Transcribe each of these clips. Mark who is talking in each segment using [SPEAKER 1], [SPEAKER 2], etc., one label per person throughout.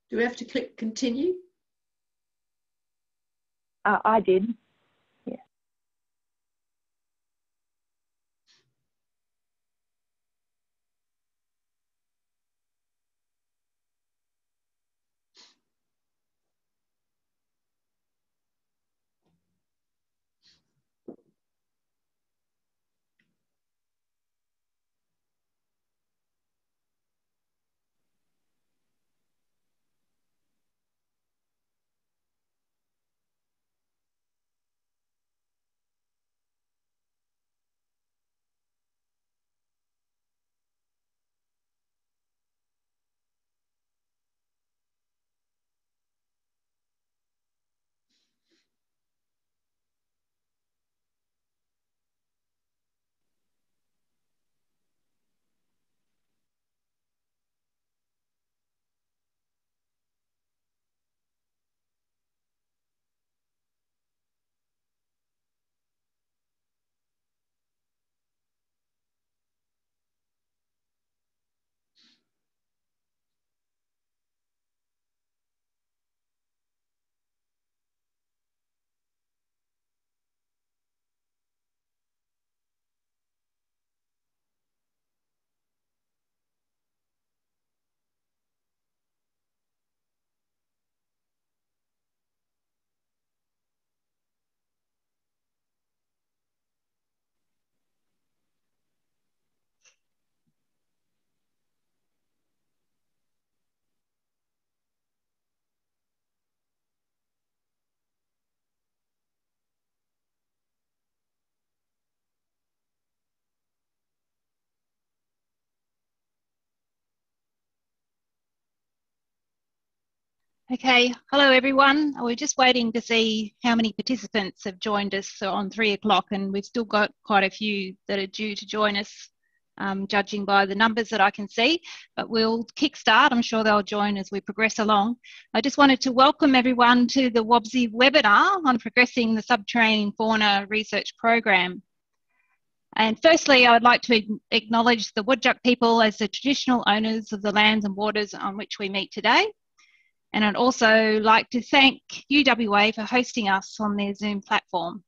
[SPEAKER 1] Do we have to click continue?
[SPEAKER 2] I did. Yeah.
[SPEAKER 3] Okay, hello everyone. We're just waiting to see how many participants have joined us on 3 o'clock, and we've still got quite a few that are due to join us, judging by the numbers that I can see, but we'll kickstart. I'm sure they'll join as we progress along. I just wanted to welcome everyone to the WABSI webinar on progressing the Subterranean Fauna Research Program. And firstly, I would like to acknowledge the Whadjuk people as the traditional owners of the lands and waters on which we meet today. And I'd also like to thank UWA for hosting us on their Zoom platform.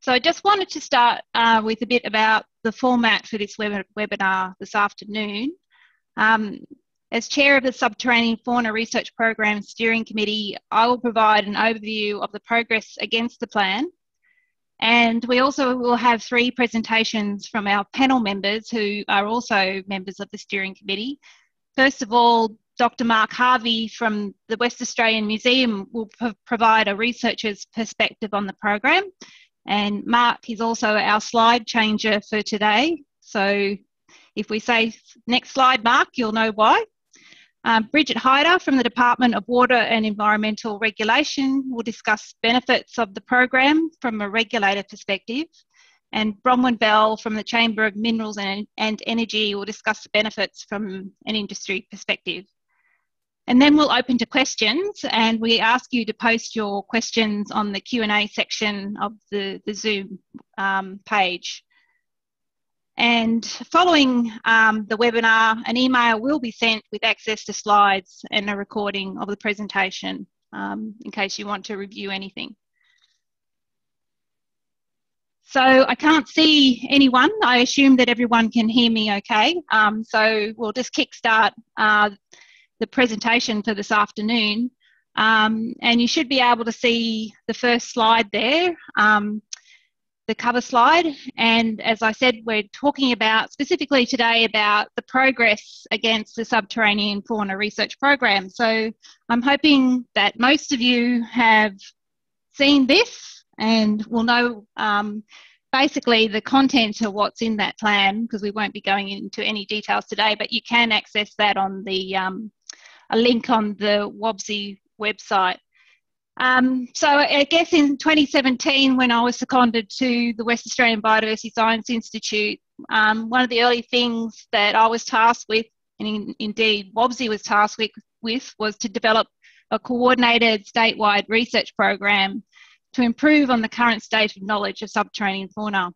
[SPEAKER 3] So I just wanted to start with a bit about the format for this webinar this afternoon. As chair of the Subterranean Fauna Research Program Steering Committee, I will provide an overview of the progress against the plan. And we also will have 3 presentations from our panel members who are also members of the Steering Committee. First of all, Dr. Mark Harvey from the West Australian Museum will provide a researcher's perspective on the program. And Mark is also our slide changer for today. So if we say next slide, Mark, you'll know why. Bridget Hyder from the Department of Water and Environmental Regulation will discuss benefits of the program from a regulator perspective. And Bronwyn Bell from the Chamber of Minerals and Energy will discuss the benefits from an industry perspective. And then we'll open to questions, and we ask you to post your questions on the Q&A section of the Zoom page. And following the webinar, an email will be sent with access to slides and a recording of the presentation in case you want to review anything. So I can't see anyone. I assume that everyone can hear me okay. So we'll just kickstart the presentation for this afternoon. And you should be able to see the first slide there, the cover slide. And as I said, we're talking about specifically today about the progress against the Subterranean Fauna Research Program. So I'm hoping that most of you have seen this and will know basically the content of what's in that plan, because we won't be going into any details today, but you can access that on the a link on the WABSI website. So I guess in 2017, when I was seconded to the West Australian Biodiversity Science Institute, one of the early things that I was tasked with, and indeed WABSI was tasked with, was to develop a coordinated statewide research program to improve on the current state of knowledge of subterranean fauna.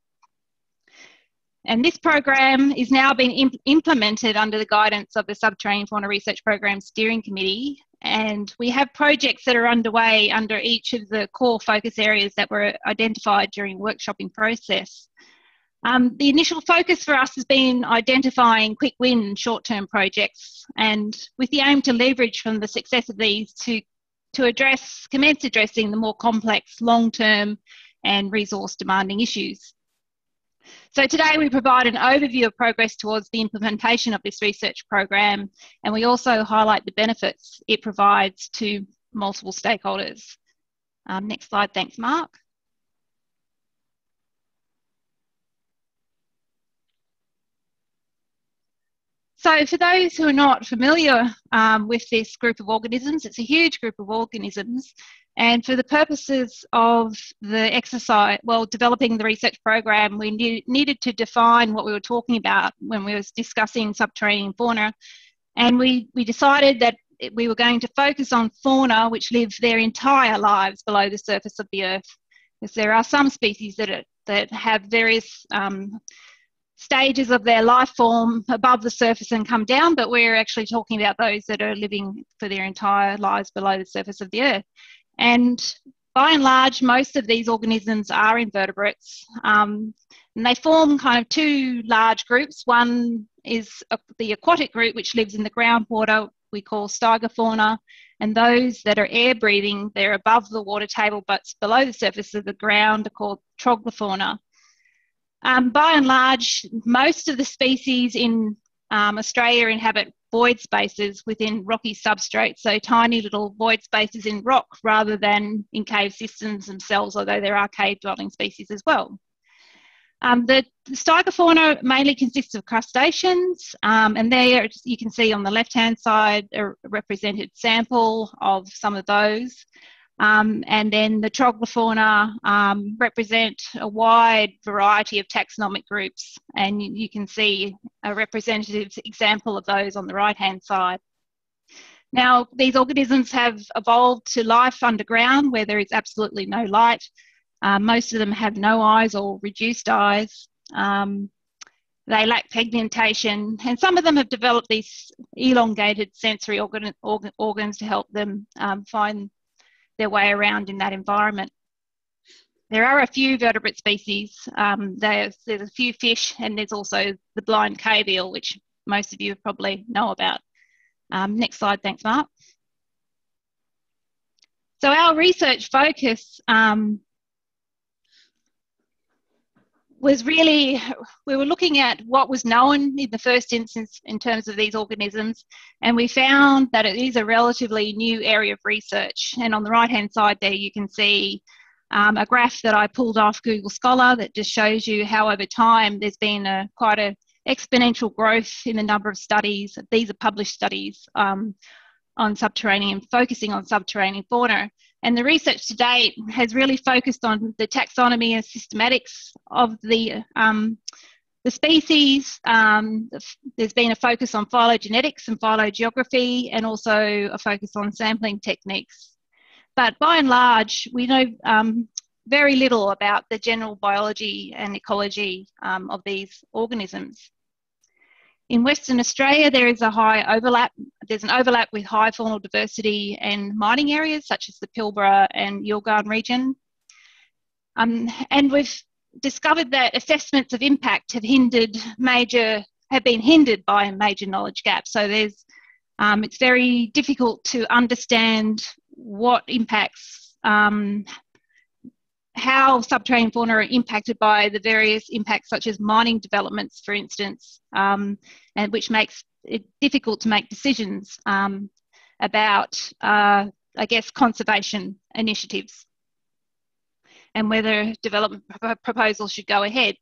[SPEAKER 3] And this program is now being implemented under the guidance of the Subterranean Fauna Research Program Steering Committee. And we have projects that are underway under each of the core focus areas that were identified during the workshopping process. The initial focus for us has been identifying quick win short-term projects, and with the aim to leverage from the success of these to commence addressing the more complex long-term and resource demanding issues. So today we provide an overview of progress towards the implementation of this research program, and we also highlight the benefits it provides to multiple stakeholders. Next slide, thanks Mark. So for those who are not familiar with this group of organisms, it's a huge group of organisms, and for the purposes of the exercise, well, developing the research program, we needed to define what we were talking about when we were discussing subterranean fauna, and we decided that we were going to focus on fauna which live their entire lives below the surface of the earth, because there are some species that have various stages of their life form above the surface and come down, but we're actually talking about those that are living for their entire lives below the surface of the earth. And by and large, most of these organisms are invertebrates, and they form kind of two large groups. One is the aquatic group, which lives in the groundwater, we call stygofauna, and those that are air breathing, they're above the water table but below the surface of the ground, are called troglofauna. By and large, most of the species in Australia inhabit void spaces within rocky substrates, so tiny little void spaces in rock rather than in cave systems themselves, although there are cave-dwelling species as well. The stygofauna mainly consists of crustaceans, and there you can see on the left-hand side a represented sample of some of those. And then the troglofauna represent a wide variety of taxonomic groups, and you can see a representative example of those on the right-hand side. Now, these organisms have evolved to life underground where there is absolutely no light. Most of them have no eyes or reduced eyes. They lack pigmentation, and some of them have developed these elongated sensory organs to help them find their way around in that environment. There are a few vertebrate species. There's a few fish, and there's also the blind cave eel, which most of you probably know about. Next slide, thanks Mark. So our research focus was really, we were looking at what was known in the first instance in terms of these organisms, and we found that it is a relatively new area of research. And on the right-hand side there, you can see a graph that I pulled off Google Scholar that just shows you how over time there's been quite an exponential growth in the number of studies. These are published studies on subterranean, focusing on subterranean fauna. And the research to date has really focused on the taxonomy and systematics of the species. There's been a focus on phylogenetics and phylogeography, and also a focus on sampling techniques. But by and large, we know very little about the general biology and ecology of these organisms. In Western Australia, there is a high overlap. There's an overlap with high faunal diversity and mining areas such as the Pilbara and Yilgarn region. And we've discovered that assessments of impact have been hindered by major knowledge gaps. So it's very difficult to understand what impacts, how subterranean fauna are impacted by the various impacts such as mining developments, for instance, and which makes it difficult to make decisions about, I guess, conservation initiatives and whether development proposals should go ahead.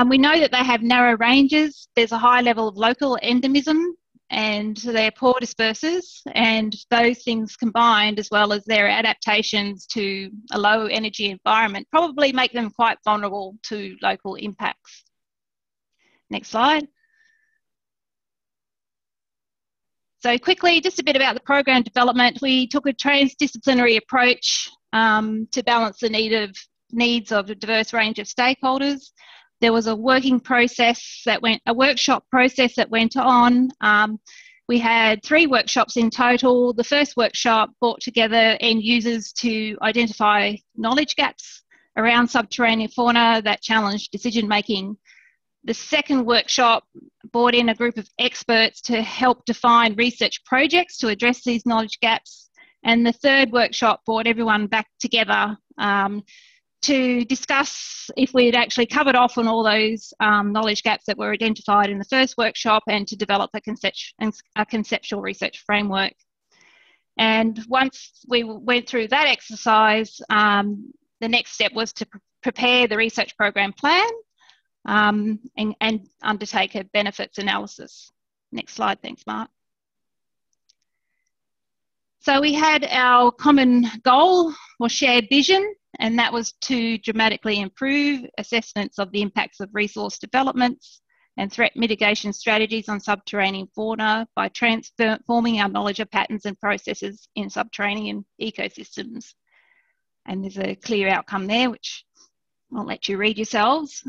[SPEAKER 3] We know that they have narrow ranges. There's a high level of local endemism, and they're poor dispersers, and those things combined, as well as their adaptations to a low energy environment, probably make them quite vulnerable to local impacts. Next slide. So quickly, just a bit about the program development. We took a transdisciplinary approach to balance the needs of a diverse range of stakeholders. There was a workshop process that went on. We had 3 workshops in total. The first workshop brought together end users to identify knowledge gaps around subterranean fauna that challenged decision making. The second workshop brought in a group of experts to help define research projects to address these knowledge gaps. And the third workshop brought everyone back together to discuss if we had actually covered off on all those knowledge gaps that were identified in the first workshop, and to develop a conceptual research framework. And once we went through that exercise, the next step was to prepare the research program plan and undertake a benefits analysis. Next slide, thanks, Mark. So we had our common goal or shared vision, and that was to dramatically improve assessments of the impacts of resource developments and threat mitigation strategies on subterranean fauna by transforming our knowledge of patterns and processes in subterranean ecosystems. And there's a clear outcome there, which I'll let you read yourselves.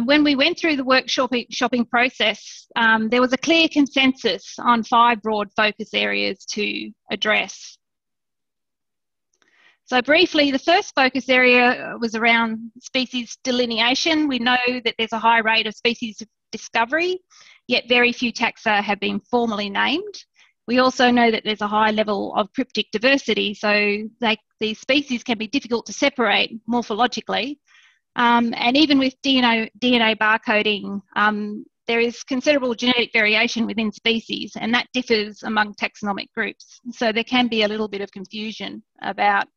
[SPEAKER 3] When we went through the workshopping process, there was a clear consensus on 5 broad focus areas to address. So briefly, the first focus area was around species delineation. We know that there's a high rate of species discovery, yet very few taxa have been formally named. We also know that there's a high level of cryptic diversity, so these species can be difficult to separate morphologically. And even with DNA barcoding, there is considerable genetic variation within species, and that differs among taxonomic groups. So there can be a little bit of confusion about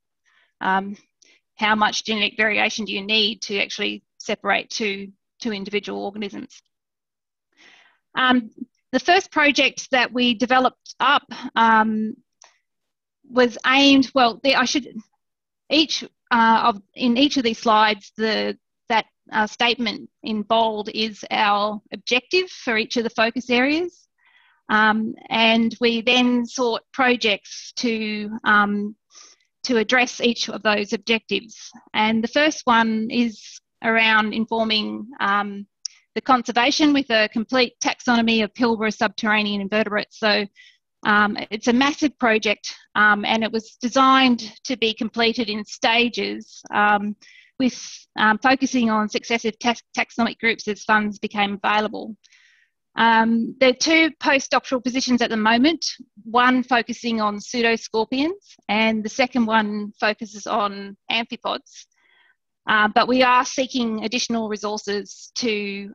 [SPEAKER 3] how much genetic variation do you need to actually separate two individual organisms. The first project that we developed up was aimed, well, in each of these slides, that statement in bold is our objective for each of the focus areas. And we then sought projects to address each of those objectives. And the first one is around informing the conservation with a complete taxonomy of Pilbara subterranean invertebrates. So it's a massive project, and it was designed to be completed in stages, with focusing on successive taxonomic groups as funds became available. There are 2 postdoctoral positions at the moment, one focusing on pseudoscorpions and the second one focuses on amphipods. But we are seeking additional resources to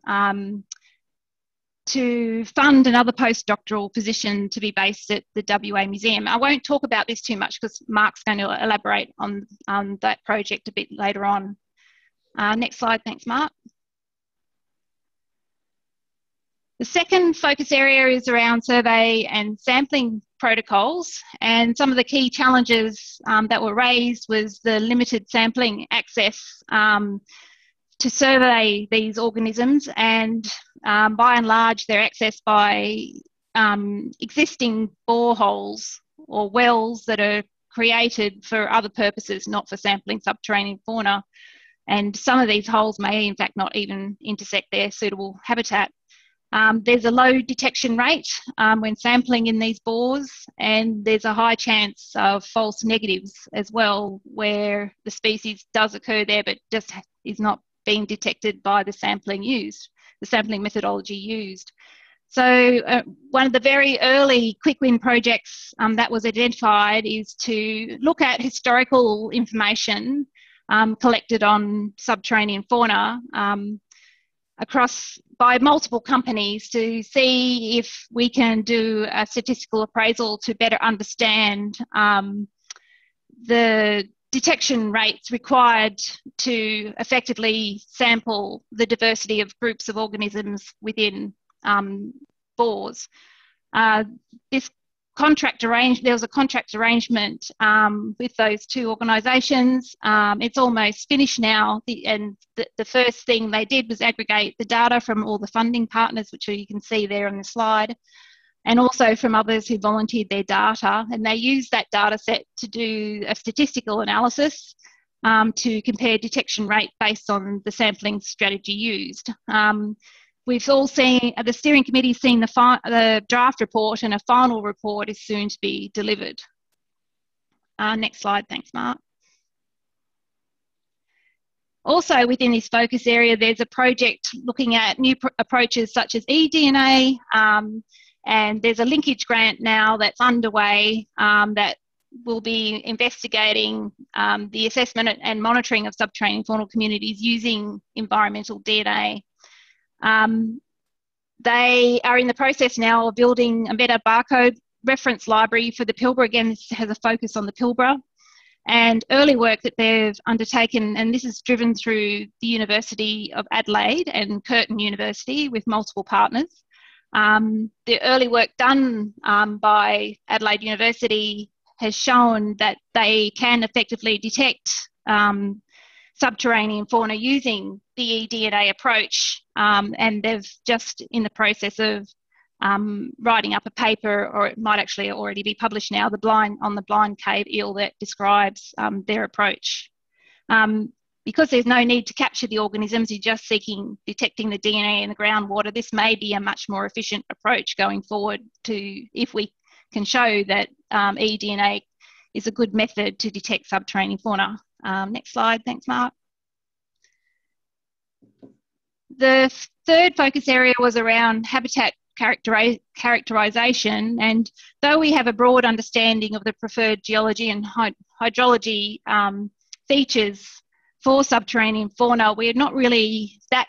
[SPEAKER 3] fund another postdoctoral position to be based at the WA Museum. I won't talk about this too much because Mark's going to elaborate on that project a bit later on. Next slide, thanks, Mark. The second focus area is around survey and sampling protocols, and some of the key challenges that were raised was the limited sampling access to survey these organisms, and by and large they're accessed by existing boreholes or wells that are created for other purposes, not for sampling subterranean fauna. And some of these holes may in fact not even intersect their suitable habitat. There's a low detection rate when sampling in these bores, and there's a high chance of false negatives as well, where the species does occur there but just is not being detected by the sampling methodology used. So one of the very early quick win projects that was identified is to look at historical information collected on subterranean fauna by multiple companies to see if we can do a statistical appraisal to better understand the detection rates required to effectively sample the diversity of groups of organisms within bores. There was a contract arrangement with those 2 organisations. It's almost finished now, and the first thing they did was aggregate the data from all the funding partners, which you can see there on the slide, and also from others who volunteered their data, and they used that data set to do a statistical analysis to compare detection rate based on the sampling strategy used. We've all seen, the steering committee has seen the draft report, and a final report is soon to be delivered. Next slide, thanks Mark. Also within this focus area, there's a project looking at new approaches such as eDNA, and there's a linkage grant now that's underway that will be investigating the assessment and monitoring of subterranean faunal communities using environmental DNA. They are in the process now of building a meta barcode reference library for the Pilbara. Again, this has a focus on the Pilbara. And early work that they've undertaken, and this is driven through the University of Adelaide and Curtin University with multiple partners. The early work done by Adelaide University has shown that they can effectively detect subterranean fauna using the eDNA approach, and they've just in the process of writing up a paper, or it might actually already be published now, on the blind cave eel that describes their approach. Because there's no need to capture the organisms, you're just detecting the DNA in the groundwater, this may be a much more efficient approach going forward if we can show that eDNA is a good method to detect subterranean fauna. Next slide, thanks Mark. The third focus area was around habitat characterization, and though we have a broad understanding of the preferred geology and hydrology features for subterranean fauna, we're not really that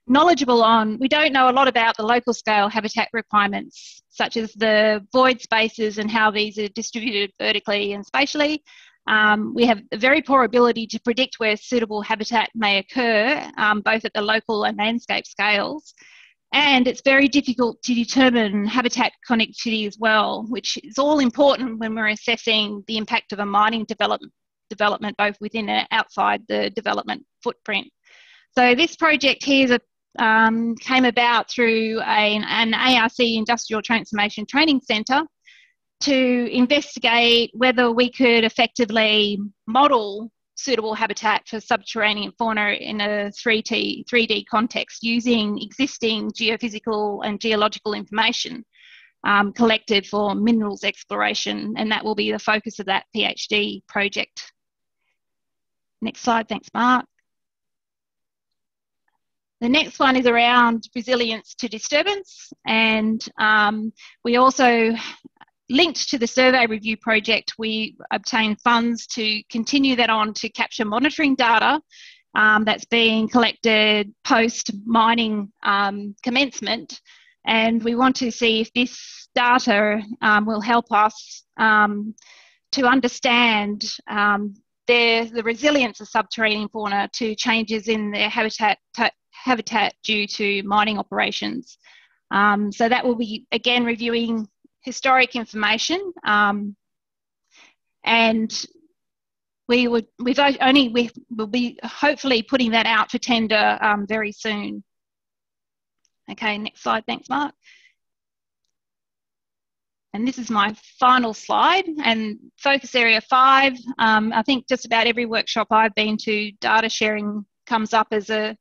[SPEAKER 3] knowledgeable on, we don't know a lot about the local scale habitat requirements, such as the void spaces and how these are distributed vertically and spatially. We have a very poor ability to predict where suitable habitat may occur, both at the local and landscape scales. And it's very difficult to determine habitat connectivity as well, which is all important when we're assessing the impact of a mining development both within and outside the development footprint. So this project here came about through an ARC Industrial Transformation Training Centre to investigate whether we could effectively model suitable habitat for subterranean fauna in a 3D context using existing geophysical and geological information collected for minerals exploration, and that will be the focus of that PhD project. Next slide, thanks Mark. The next one is around resilience to disturbance, and we also linked to the survey review project, we obtained funds to continue that on to capture monitoring data that's being collected post-mining commencement. And we want to see if this data will help us to understand the resilience of subterranean fauna to changes in their habitat due to mining operations. So that will be, again, reviewing historic information, and we will be hopefully putting that out for tender very soon. Okay, next slide, thanks Mark. And this is my final slide, and focus area 5, I think just about every workshop I've been to, data sharing comes up as a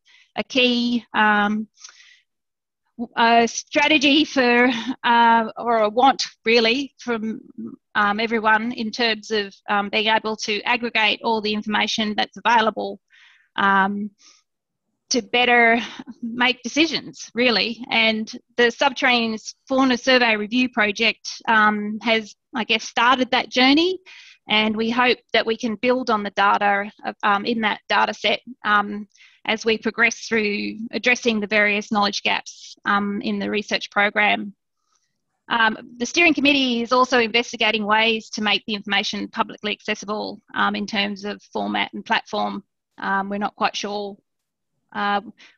[SPEAKER 3] key strategy for, or a want really, from everyone in terms of being able to aggregate all the information that's available to better make decisions, really. And the Subterranean Fauna Survey Review Project has, I guess, started that journey, and we hope that we can build on the data in that data set as we progress through addressing the various knowledge gaps in the research program. The steering committee is also investigating ways to make the information publicly accessible in terms of format and platform. We're not quite sure.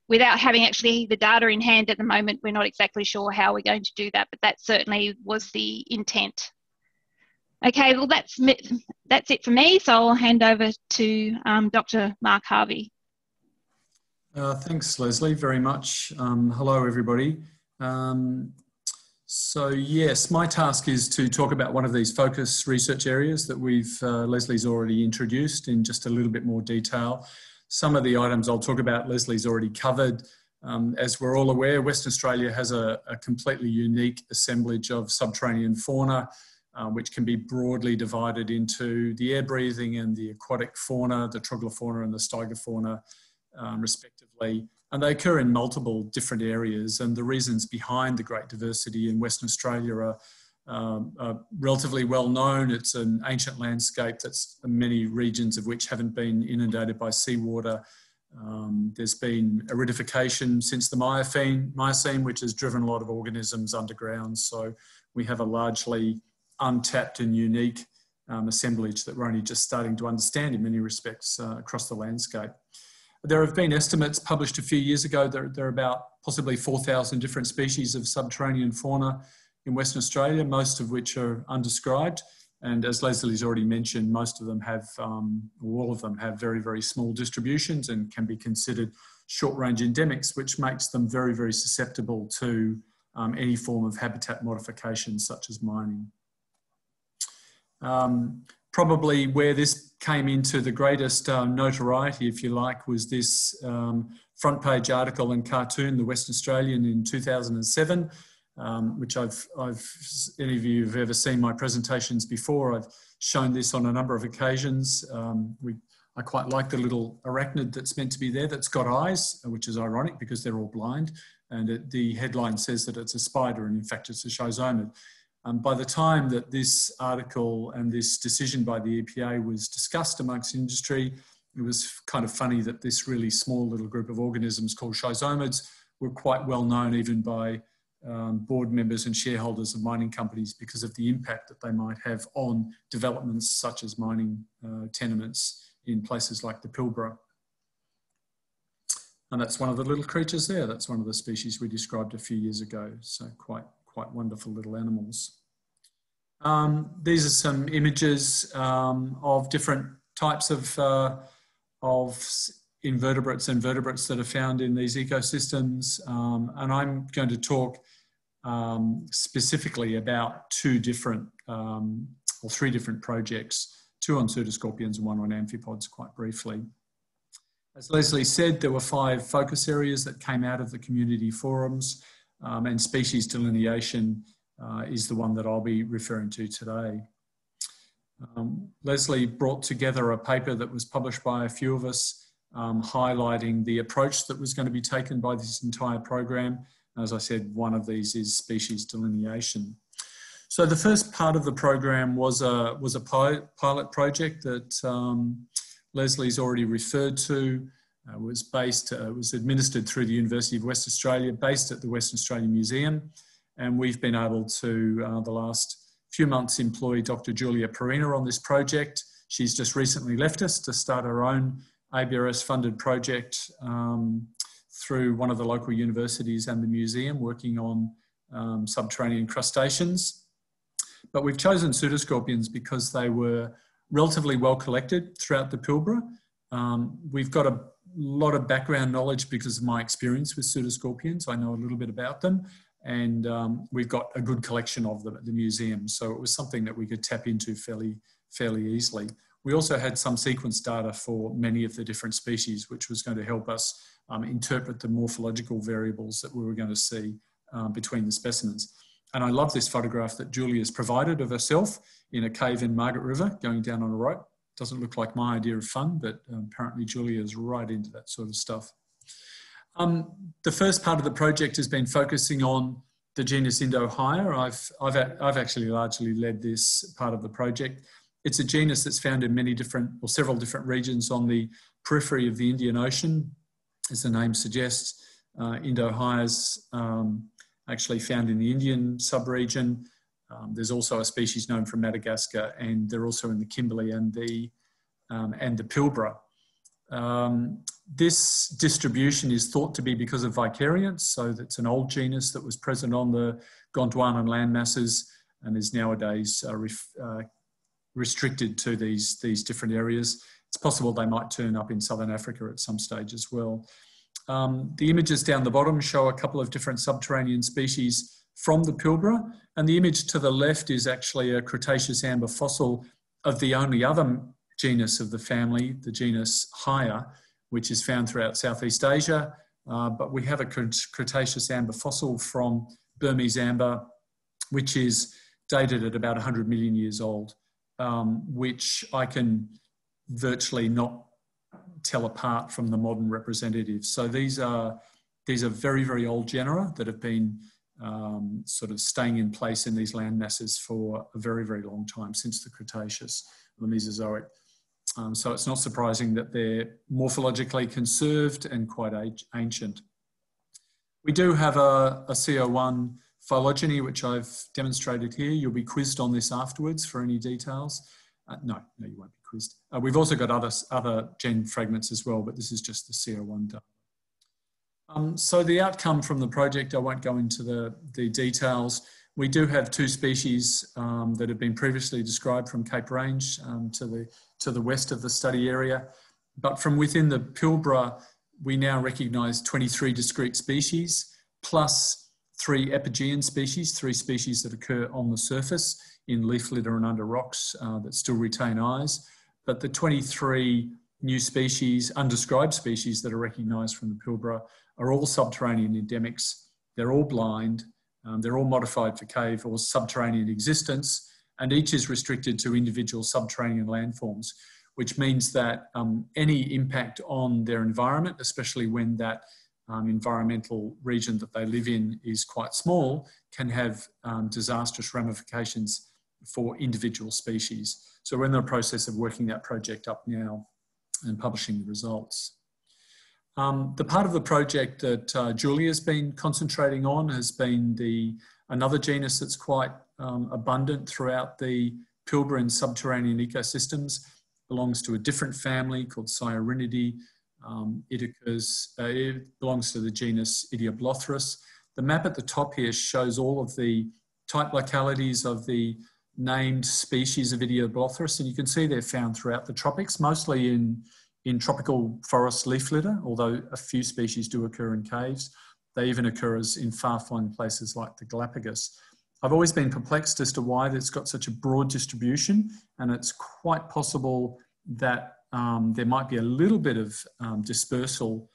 [SPEAKER 3] Without having actually the data in hand at the moment, we're not exactly sure how we're going to do that, but that certainly was the intent. Okay, well that's it for me, so I'll hand over to Dr. Mark Harvey.
[SPEAKER 1] Thanks, Leslie, very much. Hello, everybody. So yes, my task is to talk about one of these focus research areas that Leslie's already introduced in just a little bit more detail. Some of the items I'll talk about, Leslie's already covered. As we're all aware, Western Australia has a completely unique assemblage of subterranean fauna, which can be broadly divided into the air-breathing and the aquatic fauna, the troglofauna and the stygofauna, respectively. And they occur in multiple different areas, and the reasons behind the great diversity in Western Australia are relatively well known. It's an ancient landscape that's many regions of which haven't been inundated by seawater. There's been aridification since the Miocene, which has driven a lot of organisms underground. So we have a largely untapped and unique assemblage that we're only just starting to understand in many respects across the landscape. There have been estimates published a few years ago. There are about possibly 4,000 different species of subterranean fauna in Western Australia, most of which are undescribed. And as Leslie's already mentioned, most of them have, all of them have very, very small distributions and can be considered short-range endemics, which makes them very, very susceptible to any form of habitat modification, such as mining. Probably where this came into the greatest notoriety, if you like, was this front page article and cartoon, The Western Australian, in 2007, which any of you have ever seen my presentations before, I've shown this on a number of occasions. I quite like the little arachnid that's meant to be there that's got eyes, which is ironic because they're all blind. And the headline says that it's a spider, and in fact it's a schizomid. By the time that this article and this decision by the EPA was discussed amongst industry, it was kind of funny that this really small little group of organisms called schizomids were quite well known even by board members and shareholders of mining companies because of the impact that they might have on developments such as mining tenements in places like the Pilbara. And that's one of the little creatures there. That's one of the species we described a few years ago. So quite wonderful little animals. These are some images of different types of invertebrates and vertebrates that are found in these ecosystems. And I'm going to talk specifically about three different projects, two on pseudoscorpions and one on amphipods, quite briefly. As Leslie said, there were 5 focus areas that came out of the community forums. And species delineation is the one that I'll be referring to today. Leslie brought together a paper that was published by a few of us, highlighting the approach that was going to be taken by this entire program. As I said, one of these is species delineation. So the first part of the program was a pilot project that Leslie's already referred to. It was administered through the University of Western Australia, based at the Western Australian Museum. And we've been able to, the last few months, employ Dr. Julia Perina on this project. She's just recently left us to start her own ABRS-funded project through one of the local universities and the museum, working on subterranean crustaceans. But we've chosen pseudoscorpions because they were relatively well collected throughout the Pilbara. We've got a lot of background knowledge because of my experience with pseudoscorpions. I know a little bit about them, and we've got a good collection of them at the museum. So it was something that we could tap into fairly easily. We also had some sequence data for many of the different species, which was going to help us interpret the morphological variables that we were going to see between the specimens. And I love this photograph that Julia's provided of herself in a cave in Margaret River going down on a rope. Doesn't look like my idea of fun, but apparently Julia's right into that sort of stuff. The first part of the project has been focusing on the genus Indohyra. I've actually largely led this part of the project. It's a genus that's found in several different regions on the periphery of the Indian Ocean. As the name suggests, Indohyra's actually found in the Indian sub-region. There's also a species known from Madagascar, and they're also in the Kimberley and the Pilbara. This distribution is thought to be because of vicariance, so that's an old genus that was present on the Gondwanan land masses and is nowadays restricted to these different areas. It's possible they might turn up in Southern Africa at some stage as well. The images down the bottom show a couple of different subterranean species from the Pilbara. And the image to the left is actually a Cretaceous Amber fossil of the only other genus of the family, the genus Hya, which is found throughout Southeast Asia. But we have a Cretaceous Amber fossil from Burmese amber, which is dated at about 100 million years old, which I can virtually not tell apart from the modern representatives. So these are very, very old genera that have been sort of staying in place in these land masses for a very, very long time, since the Cretaceous, the Mesozoic. So it's not surprising that they're morphologically conserved and quite ancient. We do have a Co1 Phylogeny, which I've demonstrated here. You'll be quizzed on this afterwards for any details. No, you won't be quizzed. We've also got other gen fragments as well, but this is just the CO1 data. So the outcome from the project, I won't go into the details. We do have 2 species that have been previously described from Cape Range to the west of the study area. But from within the Pilbara, we now recognise 23 discrete species, plus 3 epigean species, 3 species that occur on the surface in leaf litter and under rocks that still retain eyes. But the 23 new species, undescribed species that are recognised from the Pilbara are all subterranean endemics. They're all blind. They're all modified for cave or subterranean existence, and each is restricted to individual subterranean landforms, which means that any impact on their environment, especially when that environmental region that they live in is quite small, can have disastrous ramifications for individual species. So we're in the process of working that project up now and publishing the results. The part of the project that Julia's been concentrating on has been another genus that's quite abundant throughout the Pilbara and subterranean ecosystems. Belongs to a different family called Cyrinidae. It belongs to the genus Idioblothras. The map at the top here shows all of the type localities of the named species of Idioblothras, and you can see they're found throughout the tropics, mostly in tropical forest leaf litter, although a few species do occur in caves. They even occur in far-flung places like the Galapagos. I've always been perplexed as to why it's got such a broad distribution, and it's quite possible that there might be a little bit of dispersal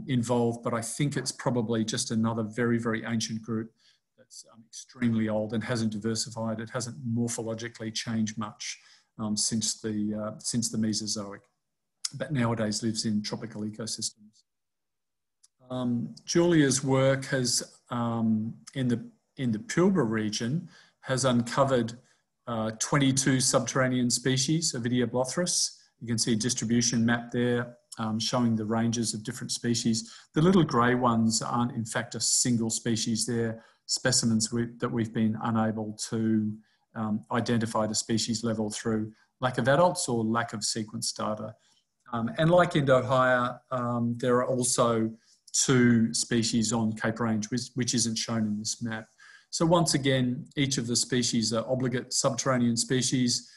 [SPEAKER 1] involved, but I think it's probably just another very, very ancient group that's extremely old and hasn't diversified. It hasn't morphologically changed much since the Mesozoic, but nowadays lives in tropical ecosystems. Julia's work has, in the Pilbara region, has uncovered 22 subterranean species of Idioblothras. You can see a distribution map there showing the ranges of different species. The little grey ones aren't in fact a single species. They're specimens that we've been unable to identify at a species level through lack of adults or lack of sequence data. And like Indohyia, there are also 2 species on Cape Range, which isn't shown in this map. So once again, each of the species are obligate subterranean species.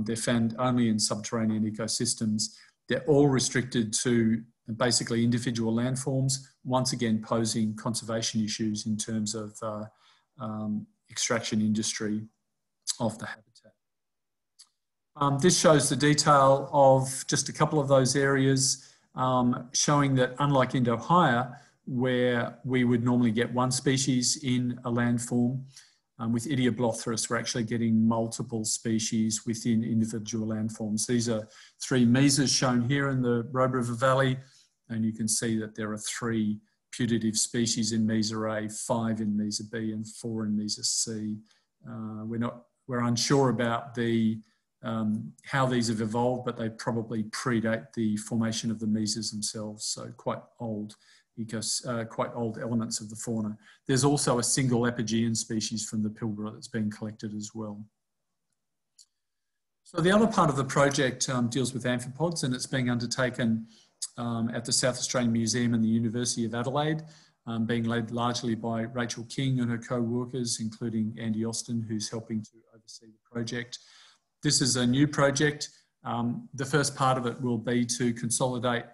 [SPEAKER 1] They're found only in subterranean ecosystems. They're all restricted to basically individual landforms, once again posing conservation issues in terms of extraction industry of the habitat. This shows the detail of just a couple of those areas, showing that unlike Indohyia, where we would normally get 1 species in a landform, with Idioblothras, we're actually getting multiple species within individual landforms. These are 3 mesas shown here in the Robe River Valley, and you can see that there are 3 putative species in Mesa A, 5 in Mesa B, and 4 in Mesa C. We're unsure about how these have evolved, but they probably predate the formation of the mesas themselves, so quite old elements of the fauna. There's also a single epigean species from the Pilbara that's been collected as well. So the other part of the project deals with amphipods, and it's being undertaken at the South Australian Museum and the University of Adelaide, being led largely by Rachel King and her co-workers, including Andy Austin, who's helping to oversee the project. This is a new project. The first part of it will be to consolidate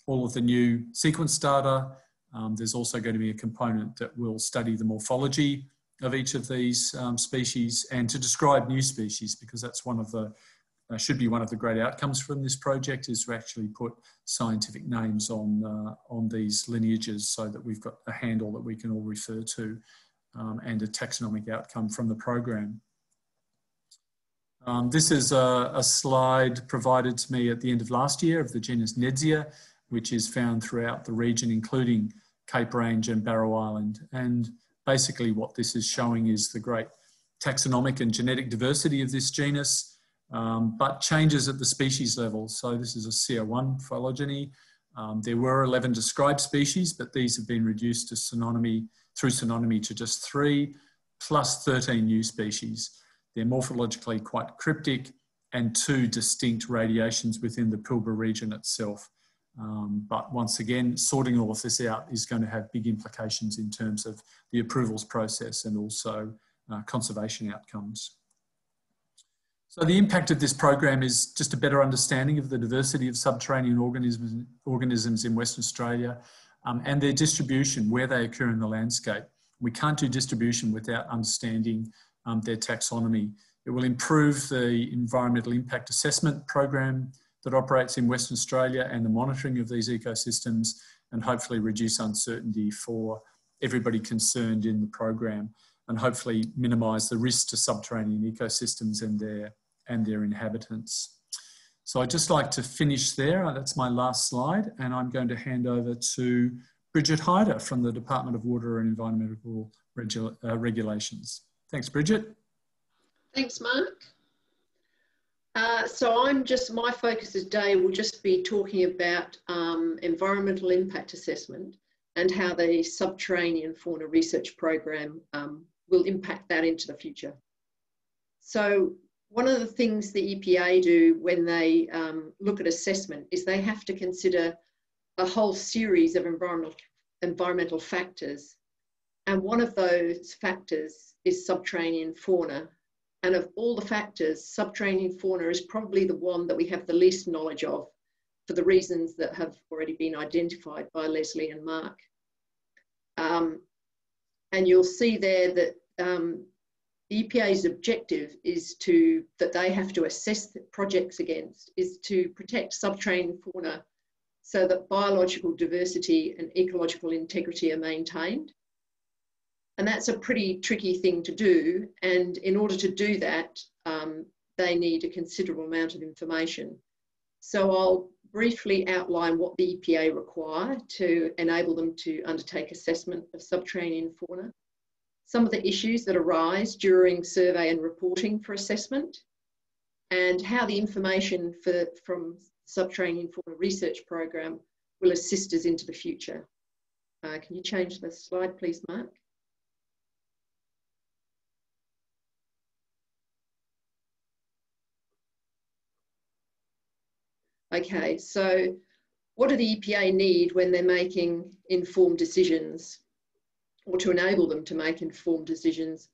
[SPEAKER 1] all of the new sequence data, There's also going to be a component that will study the morphology of each of these species and to describe new species, because that's one of the, should be one of the great outcomes from this project, is to actually put scientific names on these lineages so that we've got a handle that we can all refer to, and a taxonomic outcome from the program. This is a slide provided to me at the end of last year of the genus Nedsia, which is found throughout the region, including Cape Range and Barrow Island. And basically what this is showing is the great taxonomic and genetic diversity of this genus, but changes at the species level. So this is a Co1 Phylogeny. There were 11 described species, but these have been reduced to through synonymy to just 3, plus 13 new species. They're morphologically quite cryptic and 2 distinct radiations within the Pilbara region itself. But once again, sorting all of this out is going to have big implications in terms of the approvals process and also conservation outcomes. So the impact of this program is just a better understanding of the diversity of subterranean organisms in Western Australia and their distribution, where they occur in the landscape. We can't do distribution without understanding their taxonomy. It will improve the environmental impact assessment program that operates in Western Australia and the monitoring of these ecosystems, and hopefully reduce uncertainty for everybody concerned in the program, and hopefully minimise the risk to subterranean ecosystems and their inhabitants. So I'd just like to finish there. That's my last slide, and I'm going to hand over to Bridget Hyder from the Department of Water and Environmental Regulations. Thanks, Bridget.
[SPEAKER 4] Thanks, Mark. So my focus today will just be talking about environmental impact assessment and how the Subterranean Fauna Research Program will impact that into the future. So one of the things the EPA do when they look at assessment is they have to consider a whole series of environmental factors. And one of those factors is subterranean fauna. And of all the factors, subterranean fauna is probably the one that we have the least knowledge of, for the reasons that have already been identified by Leslie and Mark. And you'll see there that the EPA's objective is that they have to assess the projects against, is to protect subterranean fauna so that biological diversity and ecological integrity are maintained. And that's a pretty tricky thing to do. And in order to do that, they need a considerable amount of information. So I'll briefly outline what the EPA require to enable them to undertake assessment of subterranean fauna, some of the issues that arise during survey and reporting for assessment, and how the information from Subterranean Fauna Research Program will assist us into the future. Can you change the slide, please, Mark? Okay, so what do the EPA need when they're making informed decisions, or to enable them to make informed decisions?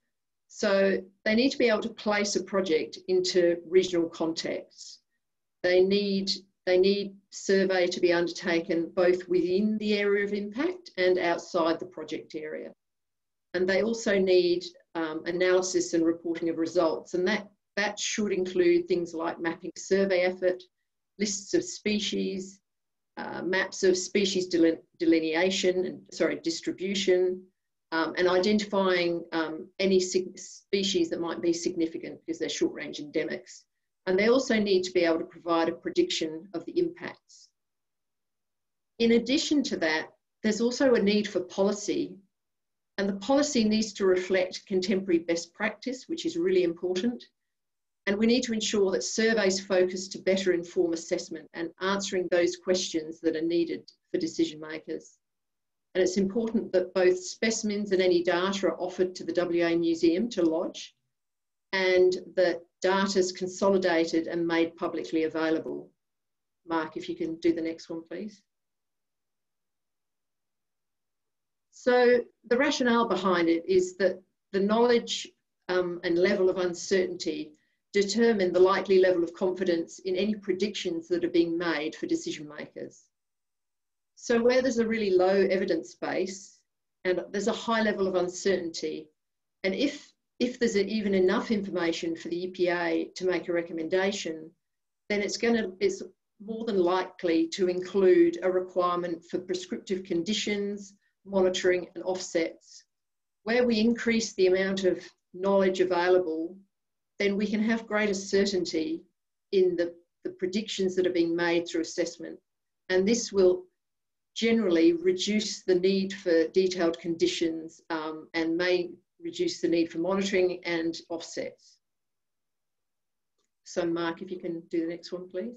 [SPEAKER 4] So they need to be able to place a project into regional context. They need survey to be undertaken both within the area of impact and outside the project area. And they also need analysis and reporting of results. And that should include things like mapping survey effort, lists of species, maps of species delineation, distribution, and identifying any species that might be significant because they're short-range endemics. And they also need to be able to provide a prediction of the impacts. In addition to that, there's also a need for policy, and the policy needs to reflect contemporary best practice, which is really important. And we need to ensure that surveys focus to better inform assessment and answering those questions that are needed for decision makers. And it's important that both specimens and any data are offered to the WA Museum to lodge, and that data is consolidated and made publicly available. Mark, if you can do the next one, please. So the rationale behind it is that the knowledge and level of uncertainty determine the likely level of confidence in any predictions that are being made for decision makers. So where there's a really low evidence base and there's a high level of uncertainty, and if there's even enough information for the EPA to make a recommendation, then it's more than likely to include a requirement for prescriptive conditions, monitoring and offsets. Where we increase the amount of knowledge available, then we can have greater certainty in the predictions that are being made through assessment. And this will generally reduce the need for detailed conditions and may reduce the need for monitoring and offsets. So Mark, if you can do the next one, please.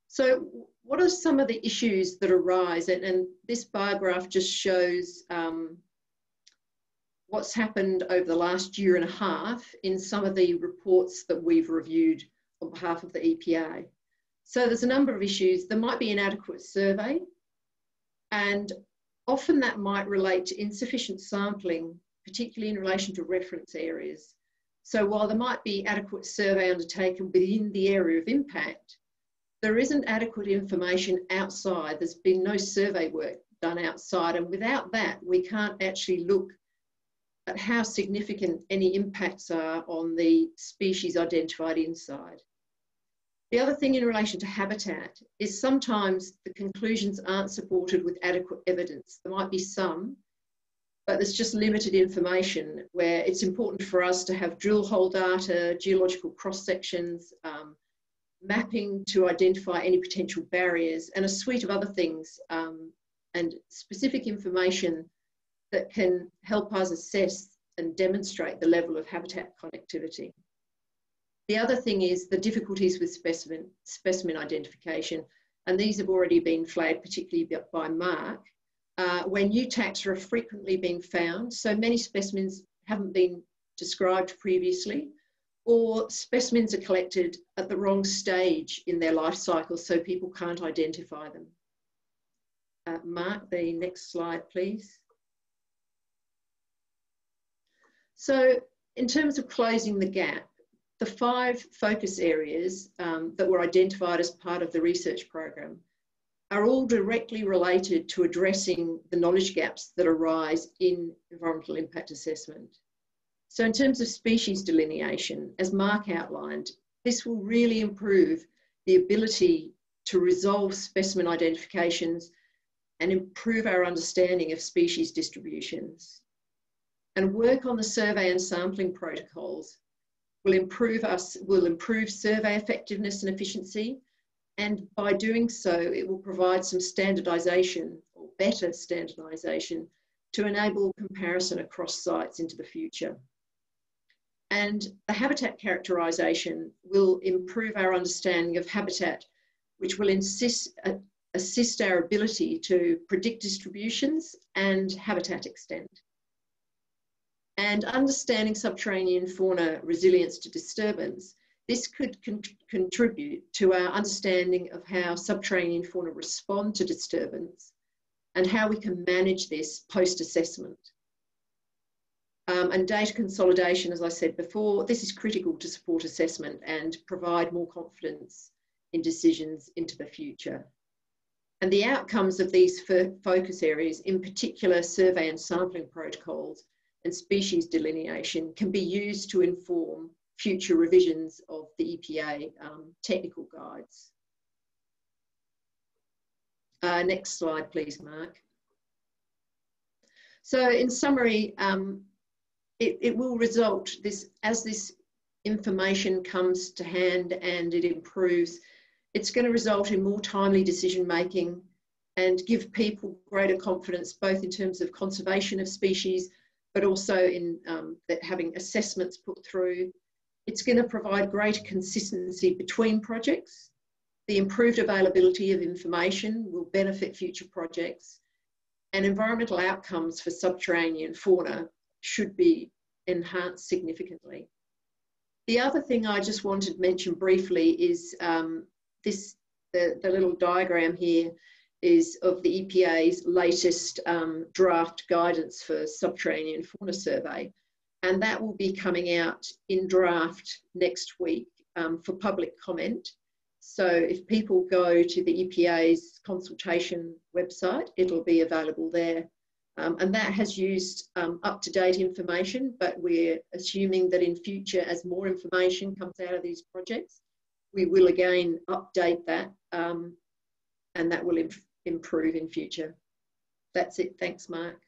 [SPEAKER 4] So what are some of the issues that arise? And this bar graph just shows what's happened over the last year and a half in some of the reports that we've reviewed on behalf of the EPA. So there's a number of issues. There might be inadequate survey, and often that might relate to insufficient sampling, particularly in relation to reference areas. So while there might be adequate survey undertaken within the area of impact, there isn't adequate information outside. There's been no survey work done outside, and without that, we can't actually look at how significant any impacts are on the species identified inside. The other thing in relation to habitat is sometimes the conclusions aren't supported with adequate evidence. There might be some, but there's just limited information where it's important for us to have drill hole data, geological cross-sections, mapping to identify any potential barriers, and a suite of other things and specific information that can help us assess and demonstrate the level of habitat connectivity. The other thing is the difficulties with specimen identification, and these have already been flagged, particularly by Mark, where new taxa are frequently being found. So many specimens haven't been described previously, or specimens are collected at the wrong stage in their life cycle, so people can't identify them. Mark, the next slide, please. So in terms of closing the gap, the 5 focus areas that were identified as part of the research program are all directly related to addressing the knowledge gaps that arise in environmental impact assessment. So in terms of species delineation, as Mark outlined, this will really improve the ability to resolve specimen identifications and improve our understanding of species distributions. And work on the survey and sampling protocols will improve survey effectiveness and efficiency, and by doing so, it will provide some standardisation or better standardisation to enable comparison across sites into the future. And the habitat characterisation will improve our understanding of habitat, which will assist our ability to predict distributions and habitat extent. And understanding subterranean fauna resilience to disturbance, this could contribute to our understanding of how subterranean fauna respond to disturbance and how we can manage this post-assessment. And data consolidation, as I said before, this is critical to support assessment and provide more confidence in decisions into the future. And the outcomes of these focus areas, in particular survey and sampling protocols and species delineation, can be used to inform future revisions of the EPA technical guides. Next slide, please, Mark. So in summary, it will result, as this information comes to hand and it improves, it's going to result in more timely decision making and give people greater confidence, both in terms of conservation of species, but also in having assessments put through. It's going to provide greater consistency between projects. The improved availability of information will benefit future projects, and environmental outcomes for subterranean fauna should be enhanced significantly. The other thing I just wanted to mention briefly is the little diagram here is of the EPA's latest draft guidance for subterranean fauna survey. And that will be coming out in draft next week for public comment. So if people go to the EPA's consultation website, it'll be available there. And that has used up-to-date information, but we're assuming that in future, as more information comes out of these projects, we will again update that, and that will improve in future. That's it. Thanks, Mark.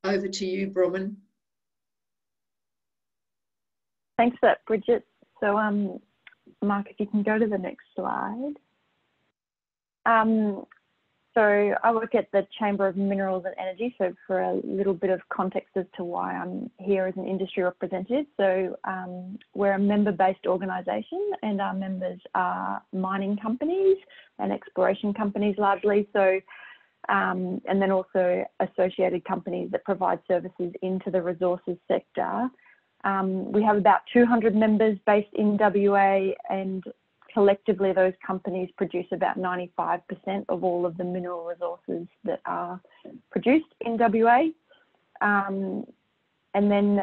[SPEAKER 4] Over to you, Bronwyn.
[SPEAKER 2] Thanks for that, Bridget. So, Mark, if you can go to the next slide. So I work at the Chamber of Minerals and Energy. So for a little bit of context as to why I'm here as an industry representative. So we're a member-based organisation, and our members are mining companies and exploration companies largely. So and then also associated companies that provide services into the resources sector. We have about 200 members based in WA, and collectively those companies produce about 95% of all of the mineral resources that are produced in WA. And then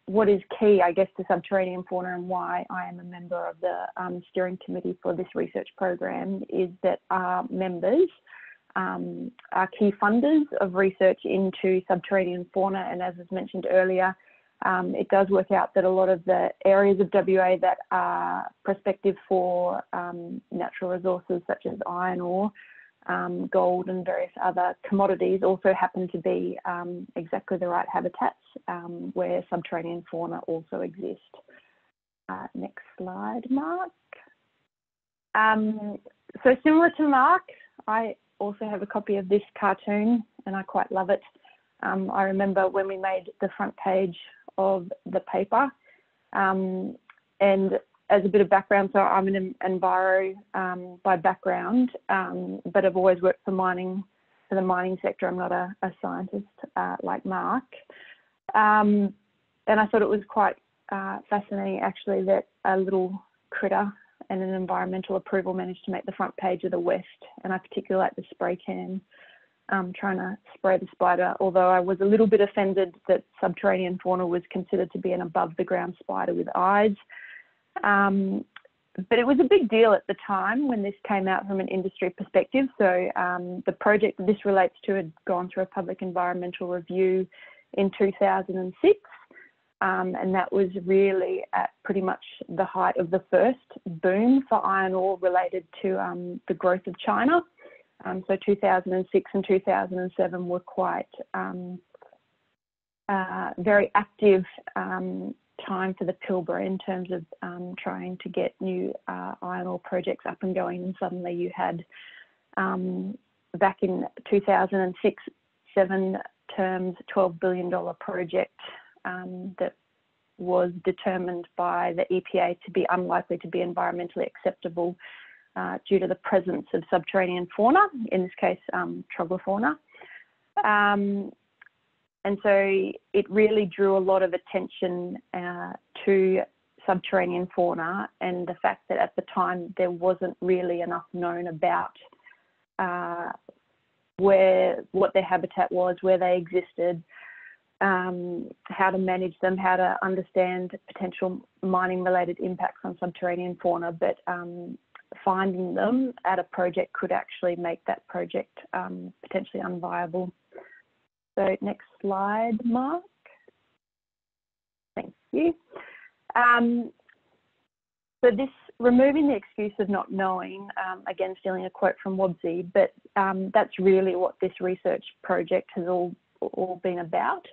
[SPEAKER 2] what is key, I guess, to subterranean fauna and why I am a member of the steering committee for this research program is that our members are key funders of research into subterranean fauna, and as was mentioned earlier, it does work out that a lot of the areas of WA that are prospective for natural resources such as iron ore, gold and various other commodities also happen to be exactly the right habitats where subterranean fauna also exist. Next slide, Mark. So similar to Mark, I also have a copy of this cartoon and I quite love it. I remember when we made the front page of the paper, and as a bit of background, so I'm an enviro by background, but I've always worked for the mining sector. I'm not a scientist like Mark, and I thought it was quite fascinating actually that a little critter and an environmental approval managed to make the front page of the West, and I particularly like the spray can. Trying to spray the spider, although I was a little bit offended that subterranean fauna was considered to be an above the ground spider with eyes. But it was a big deal at the time when this came out from an industry perspective. So the project that this relates to had gone through a public environmental review in 2006. And that was really at pretty much the height of the first boom for iron ore related to the growth of China. So 2006 and 2007 were quite very active time for the Pilbara in terms of trying to get new iron ore projects up and going. And suddenly you had, back in 2006, 7 terms, $12 billion project that was determined by the EPA to be unlikely to be environmentally acceptable due to the presence of subterranean fauna, in this case, troglofauna. And so it really drew a lot of attention to subterranean fauna and the fact that at the time there wasn't really enough known about what their habitat was, where they existed, how to manage them, how to understand potential mining-related impacts on subterranean fauna, but finding them at a project could actually make that project potentially unviable. So next slide, Mark. Thank you. So this, removing the excuse of not knowing, again, stealing a quote from WABSI, but that's really what this research project has all been about.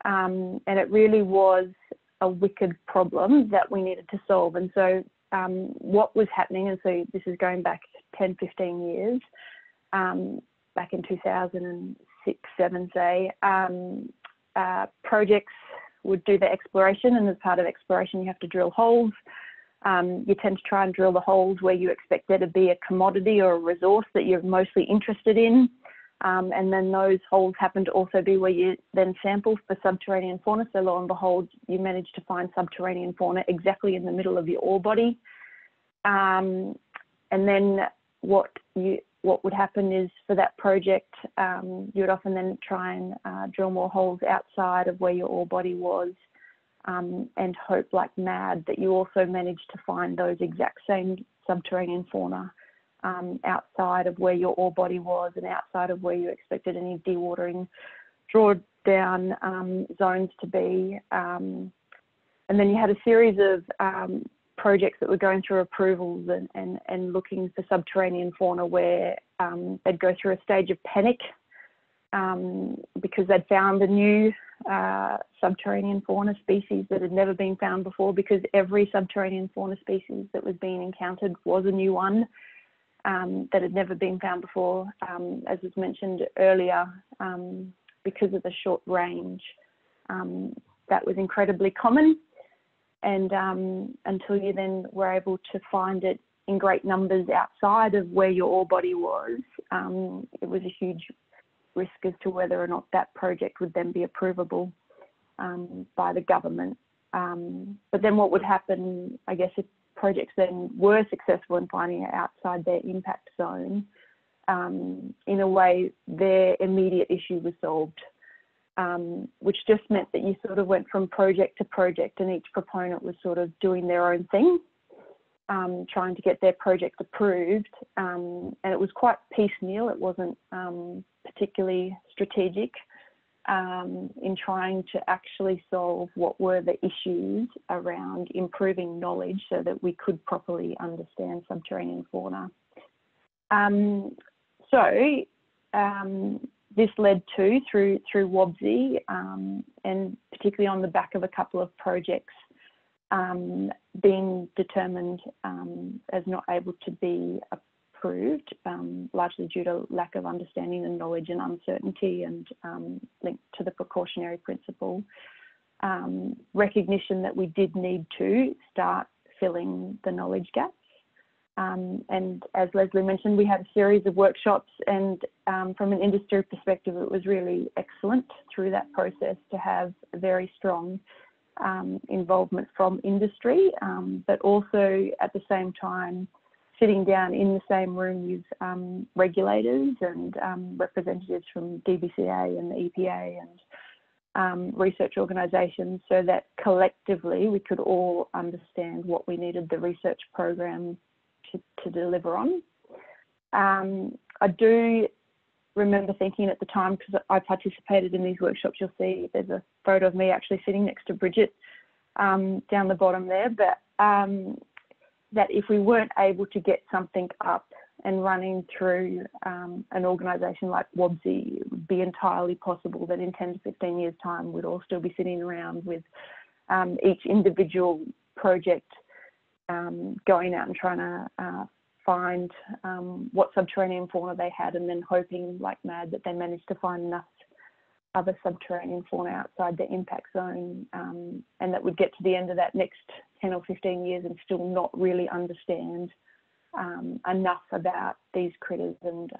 [SPEAKER 2] And it really was a wicked problem that we needed to solve. And so what was happening, and so this is going back 10, 15 years, back in 2006, 7, say, projects would do the exploration, and as part of exploration you have to drill holes. You tend to try and drill the holes where you expect there to be a commodity or a resource that you're mostly interested in. And then those holes happen to also be where you then sample for subterranean fauna. So lo and behold, you manage to find subterranean fauna exactly in the middle of your ore body. And then what would happen is for that project, you would often then try and drill more holes outside of where your ore body was and hope like mad that you also managed to find those exact same subterranean fauna outside of where your ore body was and outside of where you expected any dewatering drawdown zones to be. And then you had a series of projects that were going through approvals and looking for subterranean fauna where they'd go through a stage of panic because they'd found a new subterranean fauna species that had never been found before, because every subterranean fauna species that was being encountered was a new one that had never been found before, as was mentioned earlier, because of the short range. That was incredibly common, and until you then were able to find it in great numbers outside of where your ore body was, it was a huge risk as to whether or not that project would then be approvable by the government. But then what would happen, I guess, if projects then were successful in finding it outside their impact zone, in a way their immediate issue was solved, which just meant that you sort of went from project to project and each proponent was sort of doing their own thing, trying to get their project approved, and it was quite piecemeal. It wasn't particularly strategic in trying to actually solve what were the issues around improving knowledge so that we could properly understand subterranean fauna. This led to, through WABSI, and particularly on the back of a couple of projects being determined as not able to be approved, largely due to lack of understanding and knowledge and uncertainty, and linked to the precautionary principle, recognition that we did need to start filling the knowledge gaps. And as Leslie mentioned, we had a series of workshops, and from an industry perspective, it was really excellent through that process to have a very strong involvement from industry, but also at the same time sitting down in the same room with regulators and representatives from DBCA and the EPA and research organisations, so that collectively we could all understand what we needed the research program to deliver on. I do remember thinking at the time, because I participated in these workshops, you'll see there's a photo of me actually sitting next to Bridget down the bottom there, but that if we weren't able to get something up and running through an organisation like WABSI, it would be entirely possible that in 10 to 15 years' time we'd all still be sitting around with each individual project going out and trying to find what subterranean fauna they had, and then hoping like mad that they managed to find enough other subterranean fauna outside the impact zone, and that would get to the end of that next 10 or 15 years and still not really understand enough about these critters and